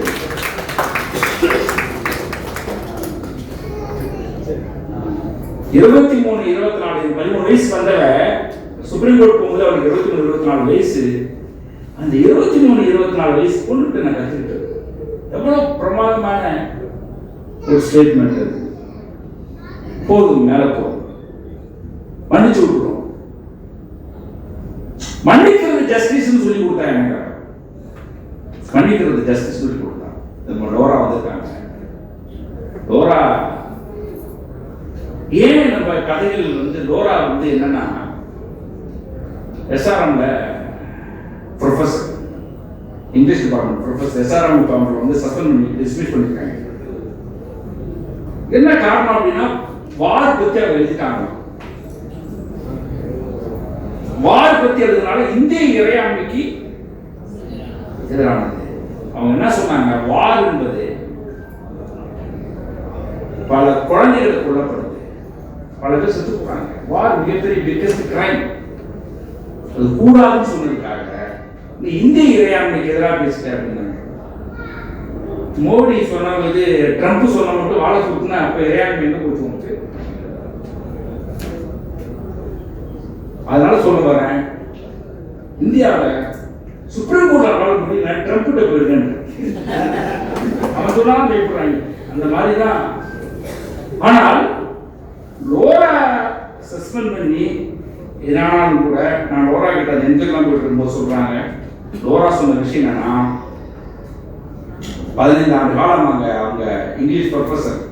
23, 24, 13 வயசு வந்தவ சுப்ரீம் கோர்ட் போகும்போது அவனுக்கு 23, 24 வயசு. அந்த 23, 24 வயசு கொண்டுட்டு நான் கற்றுக்கிட்டது எவ்வளவு பிரமாதமான ஒரு ஸ்டேட்மெண்ட் அது. போதும், மேல போதும், மன்னிச்சு விட்டுறோம். மன்னிக்கிறது ஜஸ்டிஸ் சொல்லி கொடுத்தாங்க. மன்னிக்கிறது ஜஸ்டிஸ் சொல்லி கொடுத்தாங்க. நம்ம லோரா வந்திருக்காங்க. லோரா ஏன் நம்ம கதைகள் லோரா என்னன்னா, எஸ்ஆர்எம்ல professor, English department professor SRM அவங்க சஸ்பெண்ட் பண்ணி டிஸ்மிஸ் பண்ணிருக்காங்க. என்ன காரணம் அப்படின்னா, வார் பத்தி அவங்க எழுதிட்டாங்க. வார் பத்தி எழுதுனால இந்திய இறையாண்மைக்கு எதிரானது. அவங்க என்ன சொன்னாங்க, வார் என்பது பல குழந்தைகள் கொல்லப்படுது, பல பேர் செத்து போறாங்க. வார் மிகப்பெரிய பிக்கஸ்ட் கிரைம். அது கூடாதுன்னு சொன்னதுக்காக நீ இந்திய இறையாண்மைக்கு எதிராக பேசுற அப்படின்னா, மோடி சொன்னது ட்ரம்ப் சொன்ன மட்டும் வாழை சுட்டுனா அப்ப இறையாண்மை என்ன போச்சு உனக்கு? அதனால சொல்ல வரேன், இந்தியாவில் சுப்ரீம் கோர்ட்ல வாழ முடியல, ட்ரம்ப் கிட்ட போயிருக்கேன் அவன் சொன்னாலும் பயப்படுறாங்க. அந்த மாதிரிதான். ஆனால் லோரா சஸ்பெண்ட் பண்ணி எதனாலும் கூட, நான் லோரா கிட்ட நெஞ்செல்லாம் போயிட்டு இருக்கும்போது சொல்றாங்க, லோரா சொன்ன விஷயம் என்னன்னா, 15 ஆண்டு காலமாக அவங்க இங்கிலீஷ் ப்ரொஃபசர்,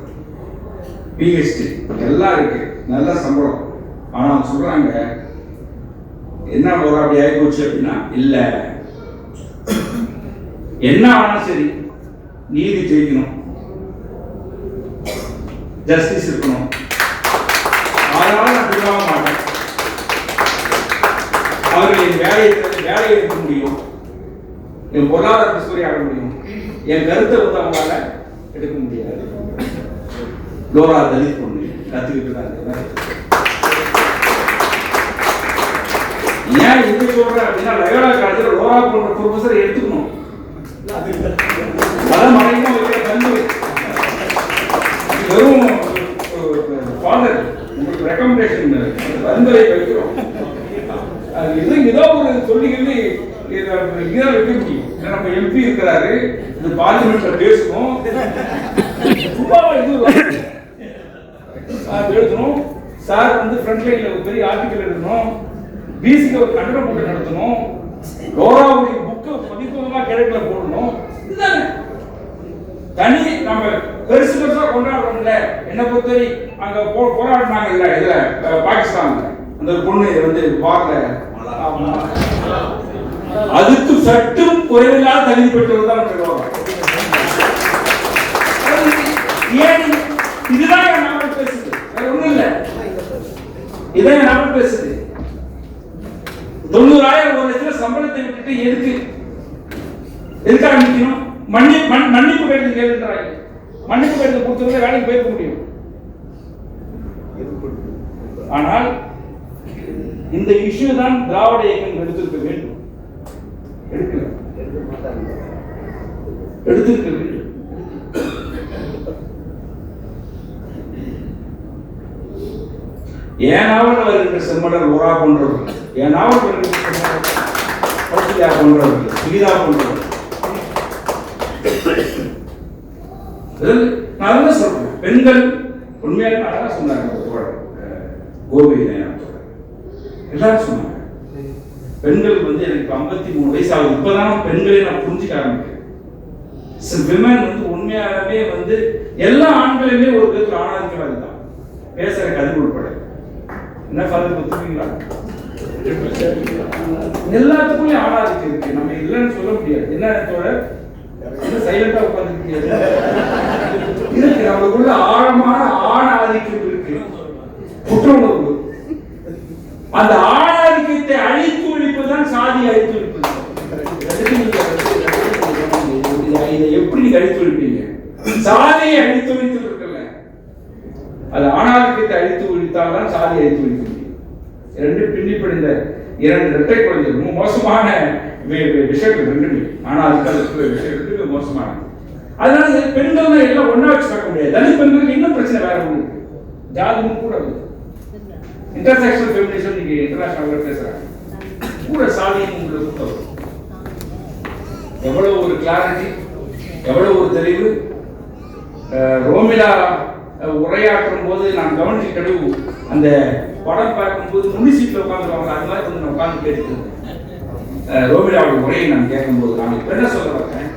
பிஹெச்டி எல்லாம் இருக்கு, நல்ல சம்பளம். ஆனா அவங்க சொல்றாங்க, என்ன லோரா அப்படி ஆகி போச்சு அப்படின்னா, இல்ல என்ன ஆனாலும் சரி நீதி ஜெயிக்கணும், ஜஸ்டிஸ் இருக்கணும், அதனால நான் பிரிவாக மாட்டேன். அவர்கள் என் வேலையை எடுக்க முடியும், என் பொருளாதார சூரிய ஆட முடியும், என் கருத்தை அவங்களால எடுக்க முடியாது. லோரா தலித் பொண்ணு கத்துக்கிட்டு தான். ஏன் இது சொல்றேன் அப்படின்னா, லயோலா காலேஜில் லோரா போன்ற ப்ரொஃபஸரை எடுத்துக்கணும். அதான் மனைவிமா வைக்கிற தந்து வெறும் ஃபாதர் உங்களுக்கு ரெக்கமெண்டேஷன் பரிந்துரை வைக்கிறோம். இது ஏதோ ஒரு சொல்லிக்கிட்டு இதான் வைக்க முடியும். நம்ம எம்பி இருக்கிறாரு, இந்த பார்லிமெண்ட்ல பேசணும், எழுதணும், சார் ஃப்ரண்ட் லைன்ல ஒரு பெரிய ஆர்டிக்கல் எழுதணும், பிசிக்கு ஒரு கண்டன போட்டு நடத்தணும், லோராவுடைய புக்கை பதிப்பகமா கிழக்குல போடணும். இதுதானே தனி நம்ம பெருசு பெருசா கொண்டாடுறோம்ல. என்ன பொறுத்தவரை அங்க போராடினாங்க இல்ல, இதுல பாகிஸ்தான்ல அந்த பொண்ணு பார்ல, அதுக்கு சட்டும் குறைவில்லாத தகுதி பெற்றவர் தான் சொல்லுவாங்க. ஏன் இதுதான் என் நாவல் பேசுது, வேற ஒண்ணும் இல்ல. இதான் என் நாவல் பேசுது. 90,000 ஒரு லட்சம் சம்பளத்தை விட்டுட்டு எதுக்காக நிக்கணும்? மன்னிப்பு கடிதம் கேளுன்றாங்க. மன்னிப்பு கடிதம் கொடுத்தவங்க வேலைக்கு போயிருக்க முடியும். ஆனால் இந்த இஷ்யூ தான் திராவிட இயக்கம் எடுத்திருக்க வேண்டும். எடுத்திருக்க வேண்டும். என் நாவல் வருகின்ற செம்மலர் லோரா போன்றவர்கள், என் நாவல் வருகின்ற செம்மலர் பௌசியா போன்றவர்கள், சுகிதா போன்றவர்கள். நான் என்ன சொல்றேன், பெண்கள் உண்மையாக அழகா சொன்னாங்க. கோபி எல்லாரும் சொன்னாங்க, பெண்கள் எனக்கு 53 வயசு ஆகுது, இப்பதான் பெண்களை நான் புரிஞ்சுக்க ஆரம்பிக்கிறேன். உண்மையாகவே எல்லா ஆண்களுமே ஒரு விதத்தில் ஆணாதிக்கவாதி தான். பேசுற கதிர் உட்பட என்ன ஃபாதர் ஒத்துப்பீங்களா? எல்லாத்துக்குமே ஆணாதிக்கம் இருக்கு, நம்ம இல்லைன்னு சொல்ல முடியாது. என்ன சைலண்டா உட்கார்ந்து முடியாது இருக்கு, நமக்குள்ள ஆழமான ஆணாதிக்கம் இருக்கு, குற்றவுணர்வு. அந்த ஆணாதிக்கத்தை அழித்து ஒழிப்பதுதான் சாதி அழித்து ஒழிப்பது. இதை எப்படி நீங்க அழித்து ஒழிப்பீங்க? சாதியை அழித்து ஒழித்து இருக்கல, அது ஆணாதிக்கத்தை அழித்து ஒழித்தால்தான் சாதியை அழித்து ஒழிக்க முடியும். ரெண்டு பின்னி படிந்த 2 இரட்டை குழந்தை, ரொம்ப மோசமான விஷயங்கள் ரெண்டுமே. ஆனால் அதுக்கு விஷயத்துக்கு மோசமான. அதனால பெண்கள் எல்லாம் ஒன்னா வச்சு பார்க்க முடியாது. தலித் பெண்களுக்கு இன்னும் பிரச்சனை வேற ஒன்று, ஜாதியும் கூட இன்டர்செக்ஷனல் ஃபெமினிசம் நீங்க இன்டர்நேஷனல் பேசுறாங்க கூட சாதியும் உங்களுக்கு எவ்வளவு ஒரு கிளாரிட்டி, எவ்வளவு ஒரு தெளிவு. ரோமிலா உரையாற்றும் போது நான் கவனிச்சு அந்த படம் பார்க்கும்போது முன்னி சீட்டில் உட்காந்துருவாங்க, அது மாதிரி கொஞ்சம் நான் உட்காந்து கேட்டுட்டு ரோமிலாவோட உரையை நான் கேட்கும்போது நான் இப்ப என்ன சொல்ல வரேன்,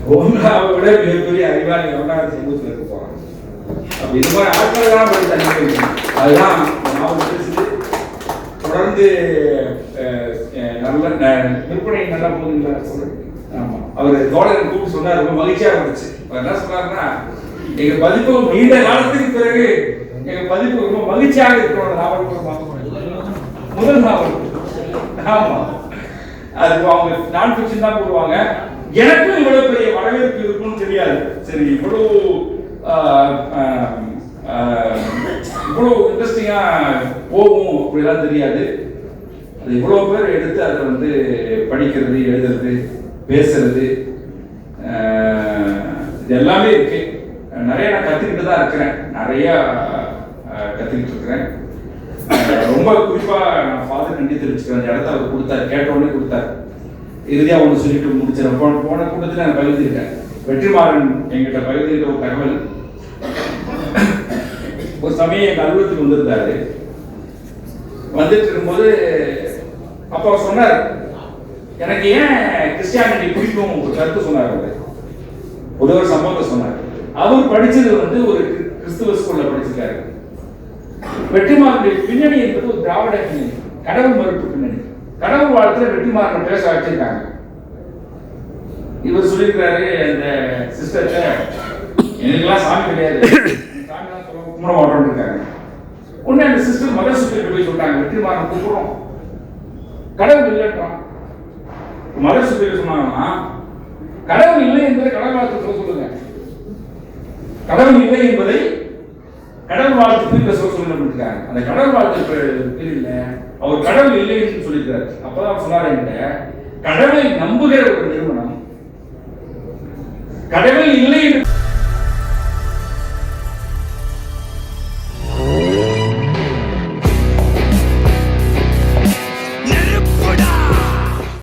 ரோமிலாவை விட மிகப்பெரிய அறிவாளி எவ்வளவு சமூகத்தில் இருக்க போறாங்க. அப்ப இது மாதிரி ஆட்கள் தான் போய் தண்ணி அதுதான் நான் பேசுது. தொடர்ந்து நல்ல விற்பனை நல்லா போகுதுங்களா? ஆமா, அவர் தோழர் கூப்பிட்டு சொன்னார், ரொம்ப மகிழ்ச்சியா இருந்துச்சு. அவர் என்ன சொன்னாருன்னா, எங்க பதிப்பு நீண்ட காலத்துக்கு பிறகு எங்க பதிப்பு ரொம்ப மகிழ்ச்சியாக இருக்கிறோம். முதல் நாவல். ஆமா, அது அவங்க நான் ஃபிக்ஷன் தான் போடுவாங்க. எனக்கும் இவ்வளவு பெரிய வரவேற்பு இருக்கும்னு தெரியாது. சரி, இவ்வளவு இன்ட்ரெஸ்டிங்கா போகும் அப்படிலாம் தெரியாது. அது இவ்வளவு பேர் எடுத்து அதை படிக்கிறது, எழுதுறது, பேசுறது, இது எல்லாமே இருக்கு. நிறைய நான் கத்துக்கிட்டு தான் இருக்கிறேன், நிறைய கத்துக்கிட்டு இருக்கிறேன். ரொம்ப குறிப்பா நான் ஃபாதர் நன்றி தெரிவிச்சுக்கிறேன். அந்த இடத்த அவர் கொடுத்தாரு, கேட்ட உடனே கொடுத்தாரு. இறுதியா ஒன்று சொல்லிட்டு முடிச்சிடறேன். போன கூட்டத்தில் நான் பகிர்ந்துருக்கேன். வெற்றிமாறன் எங்கிட்ட பகிர்ந்துகிட்ட ஒரு தகவல். ஒரு சமயம் எங்க அலுவலகத்துக்கு வந்திருந்தாரு. வந்துட்டு இருக்கும்போது அப்போ சொன்னார், எனக்கு ஏன் கிறிஸ்டியானிட்டி பிடிக்கும் ஒரு கருத்து சொன்னார். ஒரு சம்பவத்தை சொன்னார். அவர் படிச்சது ஒரு கிறிஸ்துவ ஸ்கூல்ல படிச்சிருக்காரு. வெற்றிமாறனுடைய பின்னணி என்பது ஒரு திராவிட பின்னணி, கடவுள் மறுப்பு பின்னணி. கடவுள் வாழ்த்துல வெற்றிமாறன் பேச வச்சிருக்காங்க. இவர் சொல்லியிருக்காரு அந்த சிஸ்டர்கிட்ட, எனக்குலாம் சாமி கிடையாது, சாமிலாம் சொல்ல கும்பிட மாட்டோம்னு இருக்காங்க. உடனே அந்த சிஸ்டர் மதர் சுப்பீரியர் போய் சொல்றாங்க, வெற்றிமாறன் கூப்பிடுறோம், கடவுள் இல்லைன்றான். மதர் சுப்பீரியர் சொன்னாங்கன்னா, கடவுள் இல்லை என்பதை கடவுள் வாழ்த்து சொல்லுங்க, கடவுள் இல்லை என்பதை கடவுள் வாழ்த்து சொல்லிருக்காங்க. அந்த கடவுள் வாழ்த்து இல்ல, அவர் கடவுள் இல்லை என்று சொல்லியிருக்காரு. அப்பதான் சொன்னாரு, என்கிட்ட கடவுளை நம்புகிற ஒரு நிறுவனம் கடவுள் இல்லை என்று